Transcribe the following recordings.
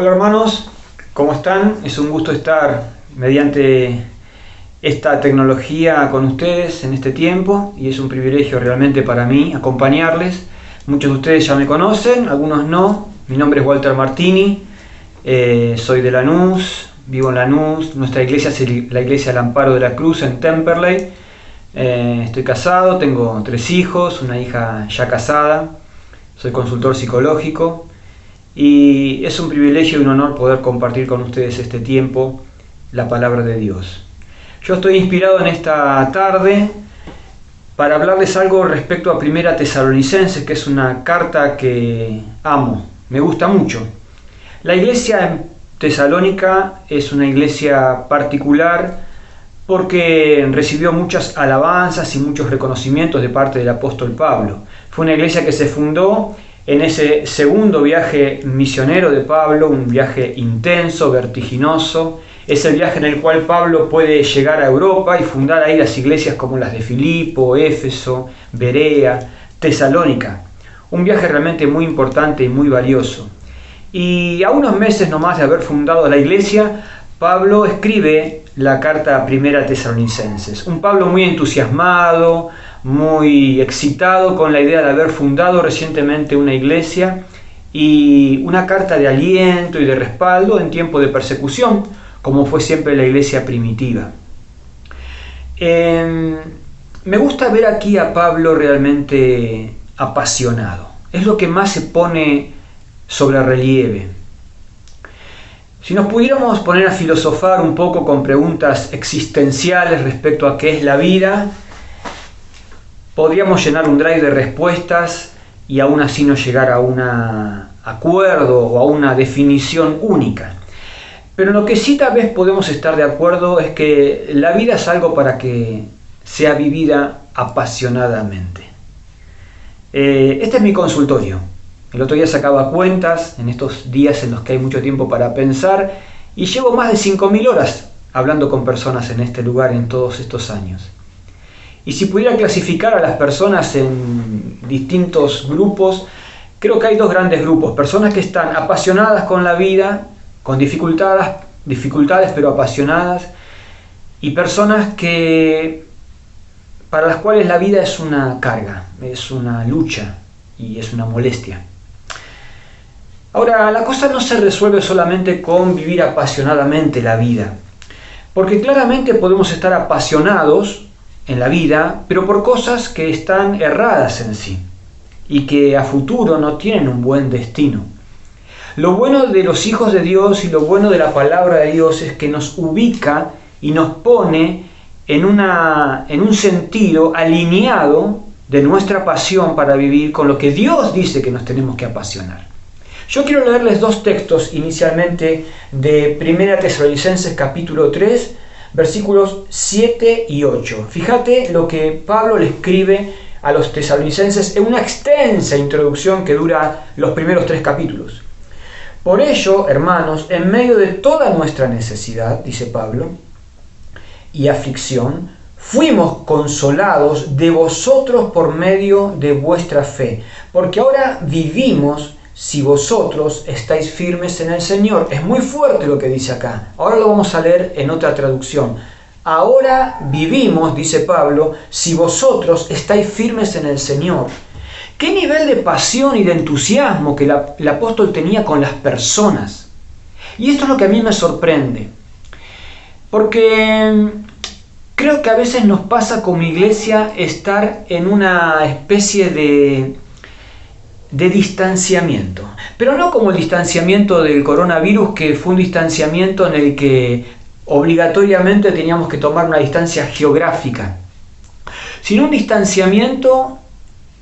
Hola hermanos, ¿cómo están? Es un gusto estar mediante esta tecnología con ustedes en este tiempo y es un privilegio realmente para mí acompañarles. Muchos de ustedes ya me conocen, algunos no. Mi nombre es Walter Martini, soy de Lanús, vivo en Lanús. Nuestra iglesia es la iglesia del Amparo de la Cruz en Temperley. Estoy casado, tengo 3 hijos, una hija ya casada, soy consultor psicológico. Y es un privilegio y un honor poder compartir con ustedes este tiempo la palabra de Dios. Yo estoy inspirado en esta tarde para hablarles algo respecto a Primera Tesalonicenses, que es una carta que amo, me gusta mucho. La iglesia en Tesalónica es una iglesia particular porque recibió muchas alabanzas y muchos reconocimientos de parte del apóstol Pablo. Fue una iglesia que se fundó en ese segundo viaje misionero de Pablo, un viaje intenso, vertiginoso. Es el viaje en el cual Pablo puede llegar a Europa y fundar ahí las iglesias como las de Filipo, Éfeso, Berea, Tesalónica. Un viaje realmente muy importante y muy valioso. Y a unos meses nomás de haber fundado la iglesia, Pablo escribe la carta a Primera Tesalonicenses. Un Pablo muy entusiasmado, muy excitado con la idea de haber fundado recientemente una iglesia y una carta de aliento y de respaldo en tiempo de persecución, como fue siempre la iglesia primitiva. Me gusta ver aquí a Pablo realmente apasionado. Es lo que más se pone sobre relieve. Si nos pudiéramos poner a filosofar un poco con preguntas existenciales respecto a qué es la vida, podríamos llenar un drive de respuestas y aún así no llegar a un acuerdo o a una definición única. Pero lo que sí tal vez podemos estar de acuerdo es que la vida es algo para que sea vivida apasionadamente. Este es mi consultorio. El otro día sacaba cuentas en estos días en los que hay mucho tiempo para pensar y llevo más de 5.000 horas hablando con personas en este lugar en todos estos años. Y si pudiera clasificar a las personas en distintos grupos, creo que hay 2 grandes grupos. Personas que están apasionadas con la vida, con dificultades pero apasionadas, y personas para las cuales la vida es una carga, es una lucha y es una molestia. Ahora, la cosa no se resuelve solamente con vivir apasionadamente la vida, porque claramente podemos estar apasionados en la vida, pero por cosas que están erradas en sí y que a futuro no tienen un buen destino. Lo bueno de los hijos de Dios y lo bueno de la palabra de Dios es que nos ubica y nos pone en un sentido alineado de nuestra pasión para vivir con lo que Dios dice que nos tenemos que apasionar. Yo quiero leerles 2 textos inicialmente de Primera Tesalonicenses capítulo 3, versículos 7 y 8. Fíjate lo que Pablo le escribe a los tesalonicenses en una extensa introducción que dura los primeros 3 capítulos. Por ello, hermanos, en medio de toda nuestra necesidad, dice Pablo, y aflicción, fuimos consolados de vosotros por medio de vuestra fe, porque ahora vivimos si vosotros estáis firmes en el Señor. Es muy fuerte lo que dice acá. Ahora lo vamos a leer en otra traducción. Ahora vivimos, dice Pablo, si vosotros estáis firmes en el Señor. ¿Qué nivel de pasión y de entusiasmo que el apóstol tenía con las personas? Y esto es lo que a mí me sorprende. Porque creo que a veces nos pasa como iglesia estar en una especie de distanciamiento, pero no como el distanciamiento del coronavirus, que fue un distanciamiento en el que obligatoriamente teníamos que tomar una distancia geográfica, sino un distanciamiento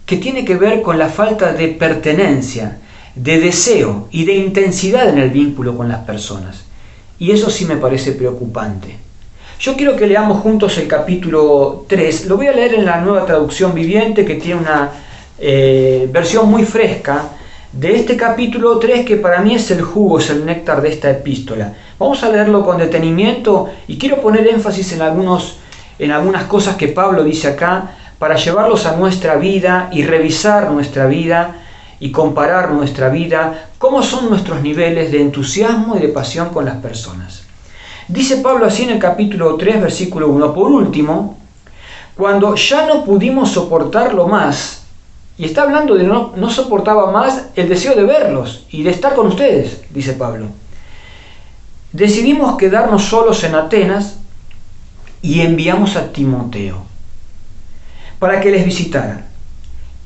que tiene que ver con la falta de pertenencia, de deseo y de intensidad en el vínculo con las personas. Y eso sí me parece preocupante. Yo quiero que leamos juntos el capítulo 3, lo voy a leer en la Nueva Traducción Viviente, que tiene una versión muy fresca de este capítulo 3, que para mí es el jugo, es el néctar de esta epístola. Vamos a leerlo con detenimiento y quiero poner énfasis en algunas cosas que Pablo dice acá para llevarlos a nuestra vida y revisar nuestra vida y comparar nuestra vida, cómo son nuestros niveles de entusiasmo y de pasión con las personas. Dice Pablo así en el capítulo 3, versículo 1, por último, cuando ya no pudimos soportarlo más, y está hablando de no soportaba más el deseo de verlos y de estar con ustedes, dice Pablo, decidimos quedarnos solos en Atenas y enviamos a Timoteo para que les visitara.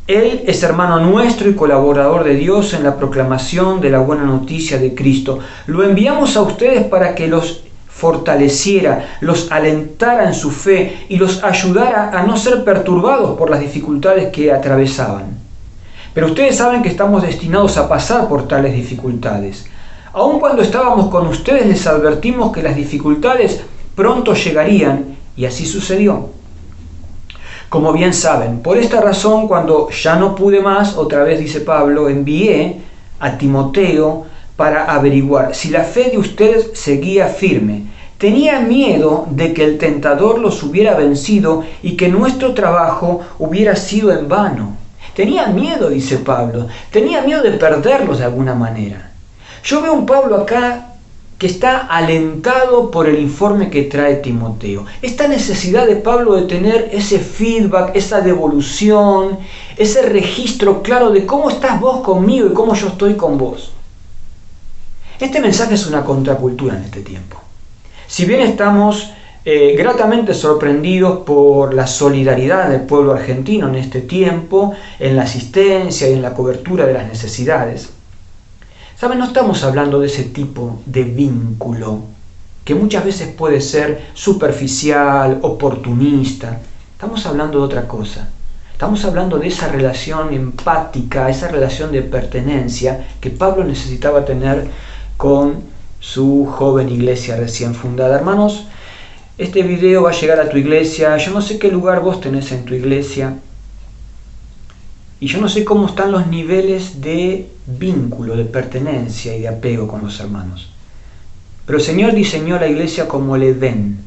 Él es hermano nuestro y colaborador de Dios en la proclamación de la buena noticia de Cristo. Lo enviamos a ustedes para que los fortaleciera, los alentara en su fe y los ayudara a no ser perturbados por las dificultades que atravesaban. Pero ustedes saben que estamos destinados a pasar por tales dificultades. Aun cuando estábamos con ustedes les advertimos que las dificultades pronto llegarían y así sucedió. Como bien saben, por esta razón, cuando ya no pude más, otra vez dice Pablo, envié a Timoteo para averiguar si la fe de ustedes seguía firme. Tenía miedo de que el tentador los hubiera vencido y que nuestro trabajo hubiera sido en vano. Tenía miedo, dice Pablo, tenía miedo de perderlos de alguna manera. Yo veo un Pablo acá que está alentado por el informe que trae Timoteo. Esta necesidad de Pablo de tener ese feedback, esa devolución, ese registro claro de cómo estás vos conmigo y cómo yo estoy con vos. Este mensaje es una contracultura en este tiempo. Si bien estamos gratamente sorprendidos por la solidaridad del pueblo argentino en este tiempo, en la asistencia y en la cobertura de las necesidades, ¿saben? No estamos hablando de ese tipo de vínculo que muchas veces puede ser superficial, oportunista. Estamos hablando de otra cosa. Estamos hablando de esa relación empática, esa relación de pertenencia que Pablo necesitaba tener con su joven iglesia recién fundada. Hermanos, este video va a llegar a tu iglesia. Yo no sé qué lugar vos tenés en tu iglesia. Y yo no sé cómo están los niveles de vínculo, de pertenencia y de apego con los hermanos. Pero el Señor diseñó la iglesia como el Edén,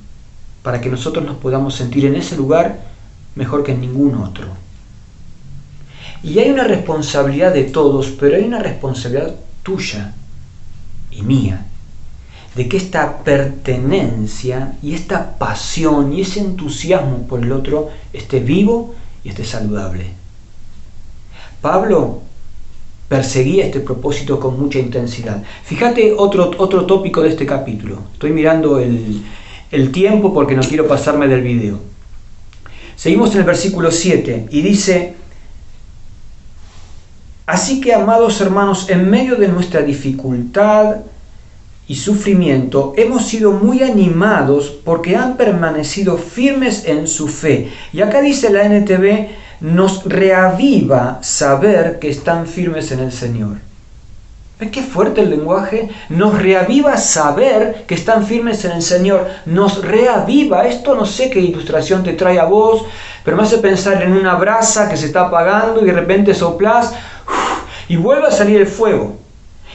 para que nosotros nos podamos sentir en ese lugar mejor que en ningún otro. Y hay una responsabilidad de todos, pero hay una responsabilidad tuya y mía, de que esta pertenencia y esta pasión y ese entusiasmo por el otro esté vivo y esté saludable. Pablo perseguía este propósito con mucha intensidad. Fíjate otro tópico de este capítulo. Estoy mirando el tiempo porque no quiero pasarme del video. Seguimos en el versículo 7 y dice: así que, amados hermanos, en medio de nuestra dificultad y sufrimiento, hemos sido muy animados porque han permanecido firmes en su fe. Y acá dice la NTV, nos reaviva saber que están firmes en el Señor. ¿Ves qué fuerte el lenguaje? Nos reaviva saber que están firmes en el Señor. Nos reaviva. Esto no sé qué ilustración te trae a vos, pero me hace pensar en una brasa que se está apagando y de repente soplás y vuelve a salir el fuego.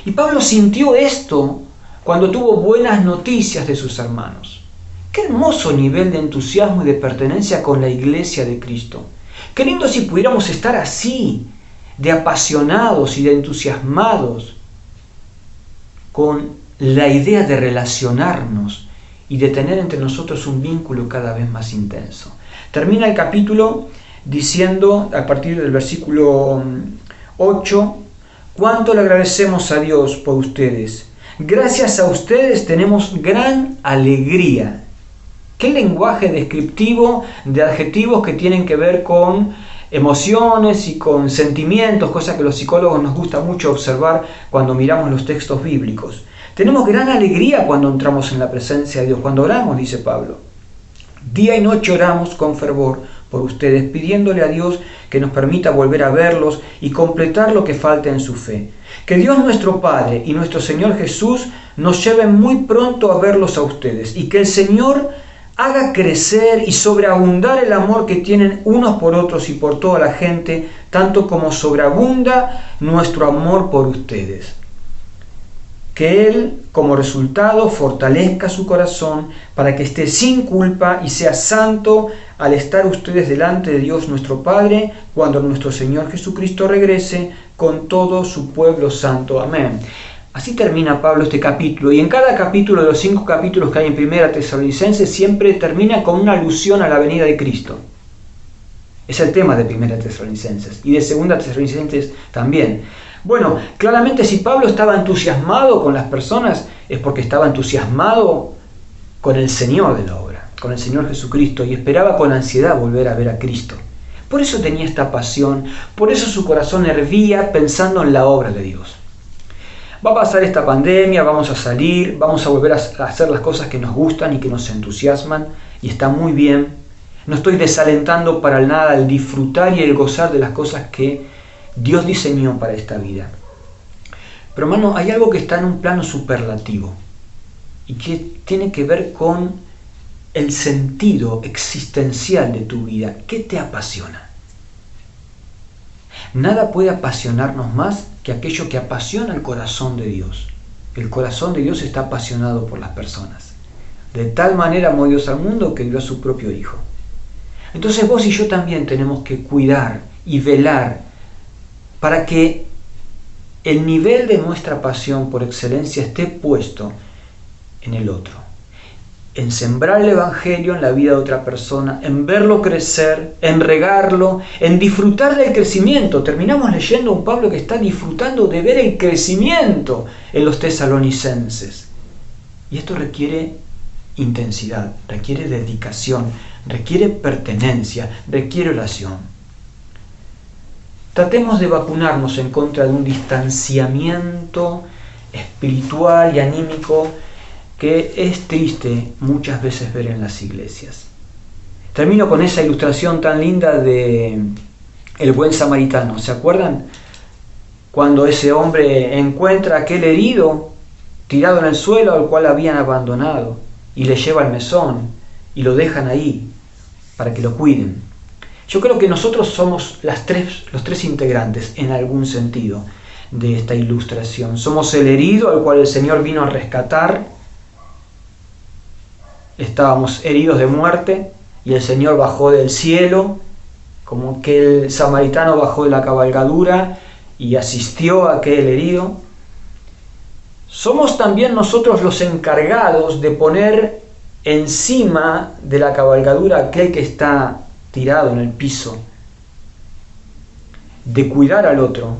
Y Pablo sintió esto cuando tuvo buenas noticias de sus hermanos. Qué hermoso nivel de entusiasmo y de pertenencia con la iglesia de Cristo. Qué lindo si pudiéramos estar así, de apasionados y de entusiasmados con la idea de relacionarnos y de tener entre nosotros un vínculo cada vez más intenso. Termina el capítulo diciendo, a partir del versículo 8, cuánto le agradecemos a Dios por ustedes. Gracias a ustedes tenemos gran alegría. ¿Qué lenguaje descriptivo de adjetivos que tienen que ver con emociones y con sentimientos, cosa que los psicólogos nos gusta mucho observar cuando miramos los textos bíblicos? Tenemos gran alegría cuando entramos en la presencia de Dios, cuando oramos, dice Pablo. Día y noche oramos con fervor por ustedes, pidiéndole a Dios que nos permita volver a verlos y completar lo que falta en su fe. Que Dios nuestro Padre y nuestro Señor Jesús nos lleven muy pronto a verlos a ustedes y que el Señor haga crecer y sobreabundar el amor que tienen unos por otros y por toda la gente, tanto como sobreabunda nuestro amor por ustedes. Que Él, como resultado, fortalezca su corazón para que esté sin culpa y sea santo al estar ustedes delante de Dios nuestro Padre, cuando nuestro Señor Jesucristo regrese con todo su pueblo santo. Amén. Así termina Pablo este capítulo, y en cada capítulo de los 5 capítulos que hay en 1 Tesalonicenses siempre termina con una alusión a la venida de Cristo. Es el tema de 1 Tesalonicenses y de 2 Tesalonicenses también. Bueno, claramente si Pablo estaba entusiasmado con las personas, es porque estaba entusiasmado con el Señor de la obra, con el Señor Jesucristo, y esperaba con ansiedad volver a ver a Cristo. Por eso tenía esta pasión, por eso su corazón hervía pensando en la obra de Dios. Va a pasar esta pandemia, vamos a salir, vamos a volver a hacer las cosas que nos gustan y que nos entusiasman, y está muy bien. No estoy desalentando para nada el disfrutar y el gozar de las cosas que Dios diseñó para esta vida. Pero hermano, hay algo que está en un plano superlativo y que tiene que ver con el sentido existencial de tu vida. ¿Qué te apasiona? Nada puede apasionarnos más que aquello que apasiona el corazón de Dios. El corazón de Dios está apasionado por las personas. De tal manera amó Dios al mundo que dio a su propio Hijo. Entonces vos y yo también tenemos que cuidar y velar para que el nivel de nuestra pasión por excelencia esté puesto en el otro, en sembrar el Evangelio en la vida de otra persona, en verlo crecer, en regarlo, en disfrutar del crecimiento. Terminamos leyendo un Pablo que está disfrutando de ver el crecimiento en los tesalonicenses. Y esto requiere intensidad, requiere dedicación, requiere pertenencia, requiere oración. Tratemos de vacunarnos en contra de un distanciamiento espiritual y anímico que es triste muchas veces ver en las iglesias. Termino con esa ilustración tan linda de el buen samaritano. ¿Se acuerdan? Cuando ese hombre encuentra a aquel herido tirado en el suelo al cual habían abandonado y le lleva al mesón y lo dejan ahí para que lo cuiden. Yo creo que nosotros somos los tres integrantes en algún sentido de esta ilustración. Somos el herido al cual el Señor vino a rescatar. Estábamos heridos de muerte y el Señor bajó del cielo, como que el samaritano bajó de la cabalgadura y asistió a aquel herido. Somos también nosotros los encargados de poner encima de la cabalgadura aquel que está tirado en el piso, de cuidar al otro,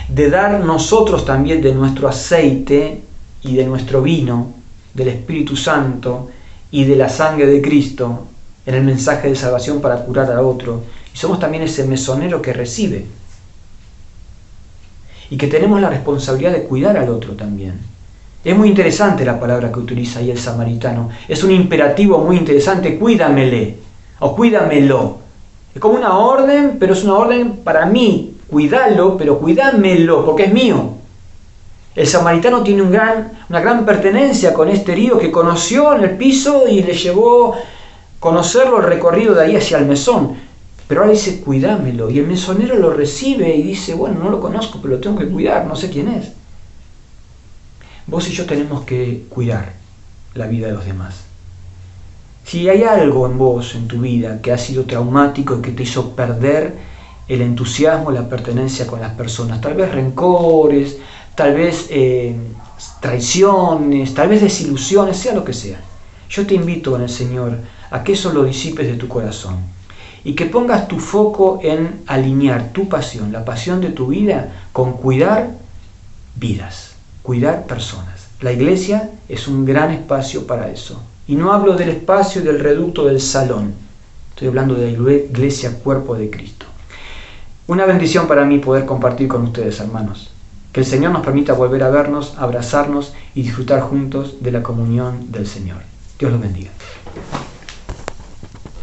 de dar nosotros también de nuestro aceite y de nuestro vino, del Espíritu Santo y de la sangre de Cristo en el mensaje de salvación para curar a otro. Y somos también ese mesonero que recibe y que tenemos la responsabilidad de cuidar al otro también. Es muy interesante la palabra que utiliza ahí el samaritano. Es un imperativo muy interesante: cuídamele o cuídamelo. Es como una orden, pero es una orden para mí. Cuídalo, pero cuídamelo, porque es mío. El samaritano tiene una gran pertenencia con este herido que conoció en el piso y le llevó conocerlo el recorrido de ahí hacia el mesón. Pero ahora dice, cuídamelo. Y el mesonero lo recibe y dice, bueno, no lo conozco, pero lo tengo que cuidar, no sé quién es. Vos y yo tenemos que cuidar la vida de los demás. Si hay algo en vos, en tu vida, que ha sido traumático y que te hizo perder el entusiasmo, la pertenencia con las personas, tal vez rencores, tal vez traiciones, tal vez desilusiones, sea lo que sea, yo te invito en el Señor a que eso lo disipes de tu corazón y que pongas tu foco en alinear tu pasión, la pasión de tu vida, con cuidar vidas, cuidar personas. La iglesia es un gran espacio para eso. Y no hablo del espacio y del reducto del salón. Estoy hablando de la iglesia, cuerpo de Cristo. Una bendición para mí poder compartir con ustedes, hermanos. Que el Señor nos permita volver a vernos, abrazarnos y disfrutar juntos de la comunión del Señor. Dios los bendiga.